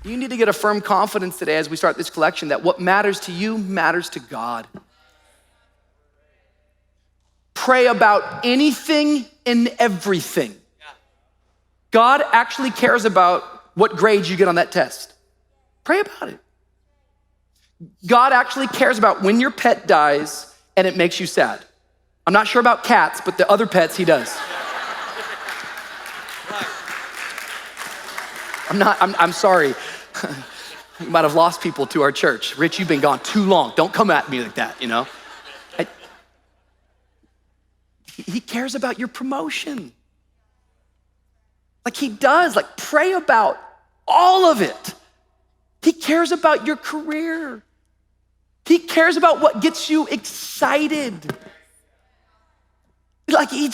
You need to get a firm confidence today as we start this collection that what matters to you matters to God. Pray about anything and everything. God actually cares about what grades you get on that test. Pray about it. God actually cares about when your pet dies and it makes you sad. I'm not sure about cats, but the other pets he does. I'm sorry. You might have lost people to our church. Rich, you've been gone too long. Don't come at me like that, you know? He cares about your promotion. Like he does, like pray about all of it. He cares about your career. He cares about what gets you excited. Like he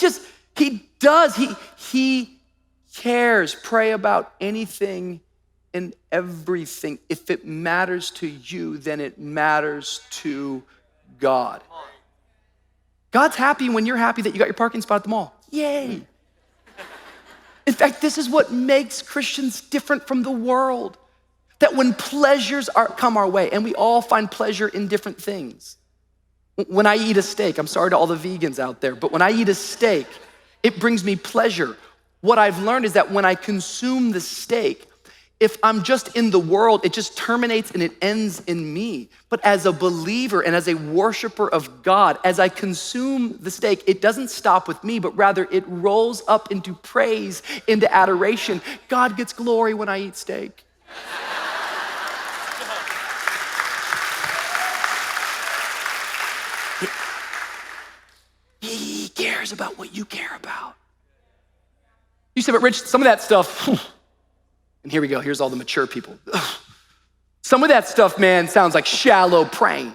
does, he cares. Pray about anything and everything. If it matters to you, then it matters to God. God's happy when you're happy that you got your parking spot at the mall. Yay. In fact, this is what makes Christians different from the world. That when pleasures come our way, and we all find pleasure in different things. When I eat a steak, I'm sorry to all the vegans out there, but when I eat a steak, it brings me pleasure. What I've learned is that when I consume the steak, if I'm just in the world, it just terminates and it ends in me. But as a believer and as a worshiper of God, as I consume the steak, it doesn't stop with me, but rather it rolls up into praise, into adoration. God gets glory when I eat steak. He cares about what you care about. You said, but Rich, some of that stuff, and here we go, here's all the mature people. Some of that stuff, man, sounds like shallow praying.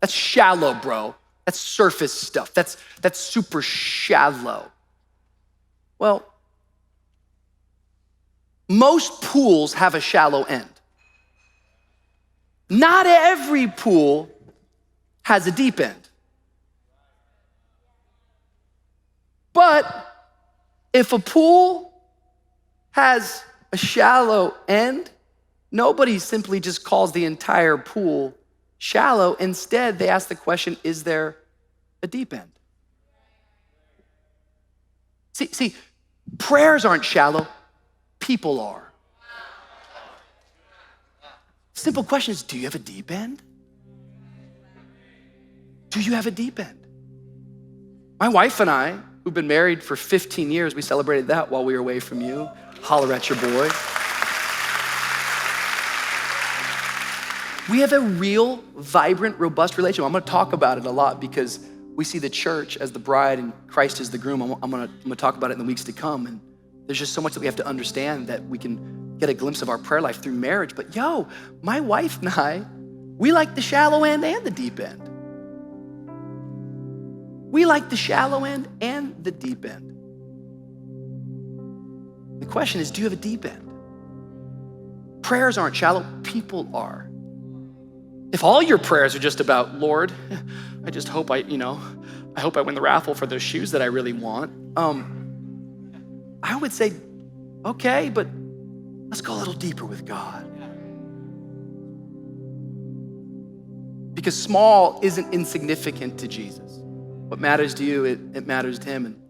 That's shallow, bro. That's surface stuff. That's super shallow. Well, most pools have a shallow end. Not every pool has a deep end. But if a pool has a shallow end, nobody simply just calls the entire pool shallow. Instead, they ask the question, is there a deep end? See, prayers aren't shallow, people are. Simple question is, do you have a deep end? Do you have a deep end? My wife and I, who've been married for 15 years, we celebrated that while we were away from you. Holler at your boy. We have a real, vibrant, robust relationship. I'm gonna talk about it a lot because we see the church as the bride and Christ as the groom. I'm gonna talk about it in the weeks to come. And there's just so much that we have to understand that we can get a glimpse of our prayer life through marriage. But my wife and I, we like the shallow end and the deep end. We like the shallow end and the deep end. The question is, do you have a deep end? Prayers aren't shallow, people are. If all your prayers are just about, Lord, I just hope I hope I win the raffle for those shoes that I really want. I would say, okay, but let's go a little deeper with God. Because small isn't insignificant to Jesus. What matters to you, it matters to him. And